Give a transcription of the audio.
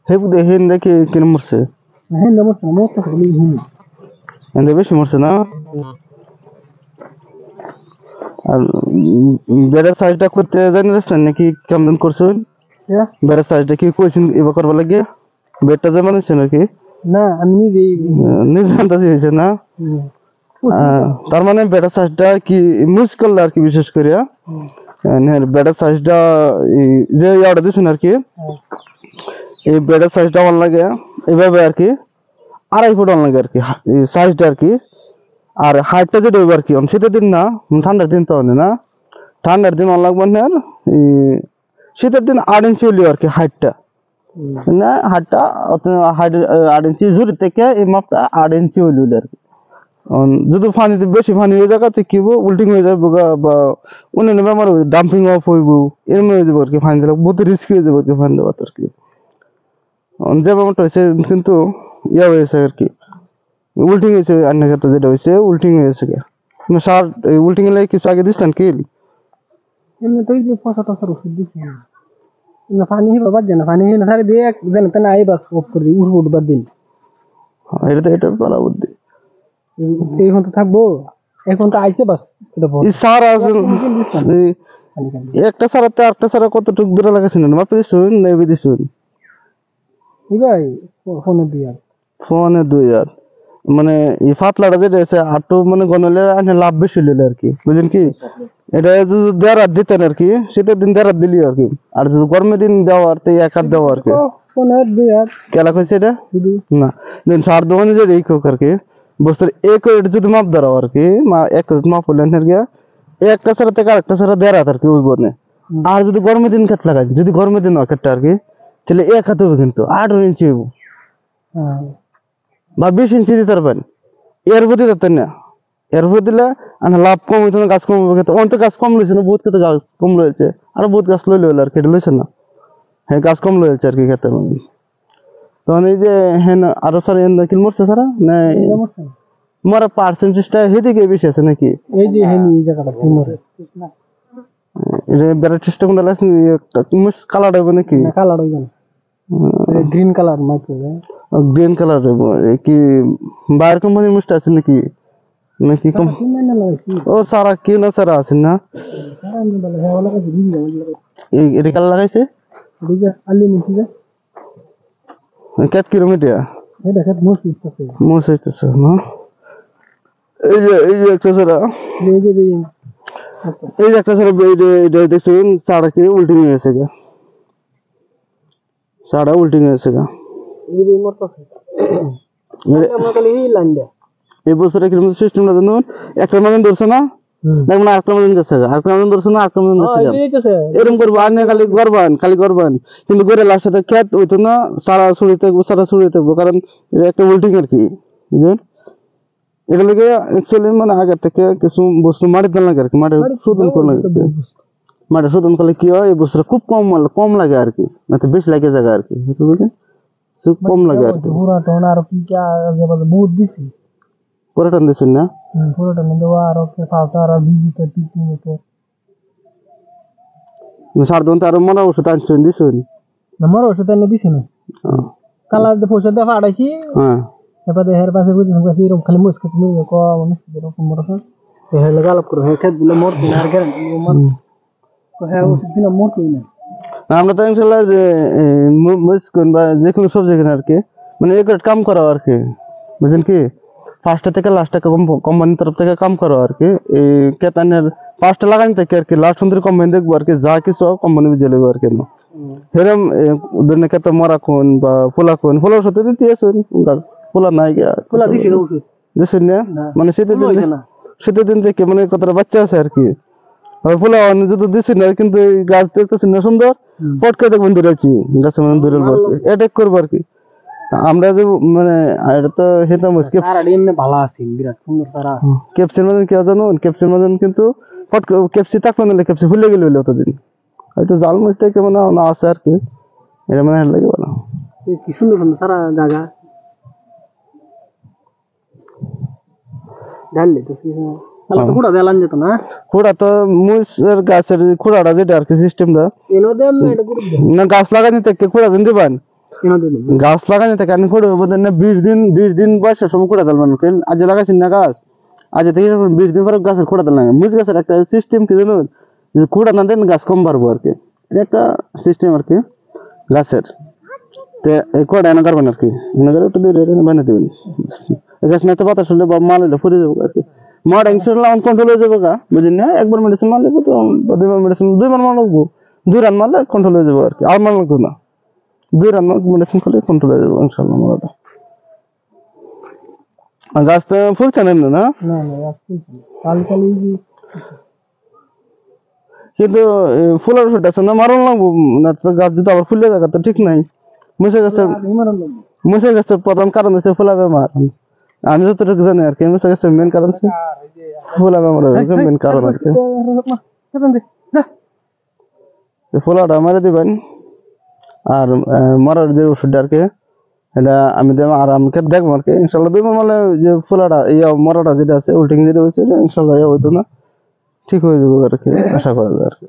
হেবু দেখেন দেখে কেন মরছে এনে বেশি মরছে না আর বেড়ার সাইজটা করতে জানি রাখছেন নাকি কেমন করছেন বেড়ার সাইজটা কি কইছেন এবার করবার লাগে বেডটা যে বানাইছেন নাকি না আমি নিজে জানতে হয়েছে না তার মানে বেড়ার সাইজটা কি মুজ করলে আর কি বিশেষ করে বেড়ার সাইজটা যে অর্ডার দিয়েছেন আর কি এই বেডের সাইজটা অন লাগে এইভাবে আর কি 2.5 ফুট অন লাগে আর কি সাইজটা আর কি আর হাইটটা যেটা হইব আর কি শীতের দিন না ঠান্ডার দিন তো না ঠান্ডার দিন অন লাগবে না শীতের দিন 8 ইঞ্চি হইলেও আর কি হাইটটা না হাইটটা 8 ইঞ্চি জুড়ি থেকে এই মাপটা 8 ইঞ্চি হইল আর কি যদি পানিতে বেশি পানি হয়ে যায় তো কি উল্টিং হয়ে যাবে বা অন্যান্য বেমার ডাম্পিং অফ হইব এরম হয়ে যাবে আর কি পানি দিলে বহুত রিস্কি হয়ে যাবে আর কি পানি দেওয়া আর কি যে ব্যাপারটা হয়েছে কিন্তু ইয়া হয়েছে আর কি উল্টিং হয়েছে অন্য ক্ষেত্রে যেটা হয়েছে উল্টিং হয়েছে সার উল্টিং এর কিছু আগে দিচ্ছেন কি এমনি তো এই যে ফসা টসার ওষুধ দিচ্ছি না পানি হিবা বাদ না পানি হিনা সারে দিয়ে যেন তেন আই বাস অফ করে উঠবার দিন এটা ভালো বুদ্ধি এখন তো থাকবো এখন তো আইছে বাস এটা সার একটা সারাতে আরেকটা সারা কতটুকু দূরে লাগাইছেন মাপে দিছুন না এবে দিছুন ভাই ফোনে 2 মানে এই পাতলাটা যেটা আছে আটু মানে গনলে লাভ বেশি লইলে আর কি বুঝলেন কি এটা যদি 1.5 দিতেন আর কি শীতের দিন 1.5 দিলি আর কি আর যদি গরমের দিন দেওয়ার তো 1 হাত দেওয়া আর কি ফোনে 2 কেলা কইছে এটা না দিন সার দোকানে যে এই কোক আর কি বস্তুর 1 রেট যদি মাপ ধরাও আর কি 1 রেট মাপ হলেন আর কি একটা সারা থেকে আরেকটা সারা 1.5 হাত আর কি ওই বনে আর যদি গরমের দিন ক্ষেত লাগাই যদি গরমের দিন ক্ষেতটা আর কি তাহলে 1 হাত হবে কিন্তু 18 ইঞ্চি হইব বা 20 ইঞ্চি দিতে পারবেন এর প্রতি দিতেন না এর প্রতি দিলে লাভ কম হইতো না গাছ কম হবে অন্ত গাছ কম লইছে না বহুত ক্ষেত্রে গাছ কম লইছে আর বহুত গাছ লইলে হলো আর কেটে লইছে না হ্যাঁ গাছ কম লইছে আর কি খেতে তখন এই যে হ্যাঁ আরো স্যার কিল মরছে স্যার না মরা পার্সেন্টেজটা হেদিকে বেশি আছে নাকি এই যে হ্যাঁ এই জায়গাটা কি মরে এটা বেড়ার চেষ্টা কোনটা লাগছে কালার হবে নাকি কালার হইবে না গ্রিন কালার মাইকে গ্রিন কালার কি বাইরের কোম্পানির মুস্ট আছে নাকি নাকি ও সারা কি না সারা আছে না এটা কালার লাগাইছে কত কিলোমিটার মুসিতেছে না এই যে একটা সারা এই যে একটা সারা এটা দেখছেন সারা কি উল্টিং হয়েছে গা সারা উল্টিং হয়েছে গা এই বছরে কিলোমিটার সিস্টেমটা জানুন একটা মানে ধরছে না দেখুন আরেকটা মানে গেছে আরেকটা মানে ধরছে না আরেকটা মানে গেছে এরকম করবো আর খালি করবেন কিন্তু করে লাস্টে খেত হইতো না সারা ছড়িয়ে থাকবো কারণ একটা উল্টিং আর কি বুঝলেন এটা লেগে অ্যাকচুয়ালি মানে আগে থেকে কিছু বস্তু মাটির দেন লাগে আর কি মাটি শোধন করে লাগে মাটি শোধন করলে কি হয় এই বস্তুটা খুব কম লাগে আর কি না তো বেশি লাগে জায়গা আর কি বুঝলেন কম লাগে আর কি বহুত দিছি পুরো টান দিছেন না পুরো টান দেওয়া আর ওকে ফালতু আর ভিজিতে পিকনিকে সার দন তার মনে ওষুধ আনছেন দিছেন না মনে ওষুধ এনে দিছি না কালা দে পয়সা দে ফাড়াইছি হ্যাঁ তারপরে হের পাশে বুঝি এরকম খালি মুস্ক তুমি কো মানে এরকম মরছ তো হে লাগাল করে হে খেত গুলো মরতে না আর গ্যারান্টি মর তো হে ওষুধ দিলে মরতে না আমরা তো ইনশাআল্লাহ যে মুস্কন বা যে কোনো সবজি কেনার আর কি মানে এক কাম করা আর কি বুঝেন কি ফার্স্ট থেকে লাস্ট টাকা কোম্পানির তরফ থেকে কাম করো আর কি এই কেতানের ফার্স্ট লাগান থেকে আর কি লাস্ট সুন্দর কোম্পানি দেখবো আর কি যা কিছু কোম্পানি বুঝে নেবো আর কি হেরম ধরনে কত মরা কোন বা ফুলার সাথে দিতে আসুন গাছ ফুলা নাই ফুলা দিছি না ওষুধ দিছেন না মানে শীতের দিন থেকে মানে কতটা বাচ্চা আছে আর কি ফুলা যদি দিছি না কিন্তু গাছ দেখতেছেন না সুন্দর পটকে দেখবেন দূরেছি গাছের মানে দূরে অ্যাটাক করবো আর কি আমরা যে মানে এটা তো হেতা মুশকিল আর এমনি ভালো আছে বিরাট সুন্দর সারা ক্যাপসির মধ্যে কি জানো ক্যাপসির মধ্যে কিন্তু ক্যাপসি থাকলো না ক্যাপসি ভুলে গেল অতদিন হয়তো জাল মাছ থেকে মানে না আছে আর কি এটা মানে লাগে বলো কি সুন্দর সুন্দর সারা জায়গা ডাললে তো কি তাহলে তো খুঁড়া দেলান যেত না খুঁড়া তো মুসের গাছের খুঁড়াটা যেটা আর কি সিস্টেমটা এনো দেন না এটা করে না গাছ লাগানি থেকে খুঁড়া দিন দিবেন কেন দিন গাছ লাগানি থাকে আমি করে বলেন না 20 দিন বয়সের সময় করে দিলাম কেন আজ লাগাইছেন না গাছ আজ থেকে 20 দিন পরে গাছের খোঁড়া দিলাম মুজ গাছের একটা সিস্টেম কি জানো যে খোঁড়া না দেন গাছ কম বাড়বো আর কি এটা একটা সিস্টেম আর কি গাছের তো এই খোঁড়া না করবেন আর কি মনে করে একটু দিয়ে বানিয়ে দেবেন গাছ না তো বাতাস হলে বা মাল হলে ফুরে যাবো আর কি মাঠ ইনশাল্লাহ কন্ট্রোল হয়ে যাবো গা বুঝলেন না একবার মেডিসিন মারলে তো দুইবার মেডিসিন 2 বার মার লাগবো 2 রান মারলে কন্ট্রোল হয়ে যাবো আর কি আর মার লাগবো না 2 রান মেডিসিন খেলে কন্ট্রোল হয়ে যাবো ইনশাল্লাহ মারাটা আর গাছ তো ফুলছে না এমনি না না না কাল কালি কিন্তু ফুলের ওষুধ আছে না মারণ লাগবো না তো গাছ যদি আবার ফুলে যায় তো ঠিক নাই মুসে গাছের প্রধান কারণ হচ্ছে ফুলা বেমার আমি যতটুকু জানি আর কি মুসে গাছের মেন কারণ হচ্ছে ফুলা বেমার মেন কারণ আর কি ফুলাটা মারে দিবেন আর মরার যে ওষুধটা আর কি এটা আমি দেবো আর আমাকে দেখবো আর কি ইনশাল্লাহ 2 বার মারলে যে ফুলাটা মরাটা যেটা আছে উল্টিং যেটা হয়েছে ইনশাল্লাহ হইতো না ঠিক হয়ে যাবে আর কি আশা করা যায় আর কি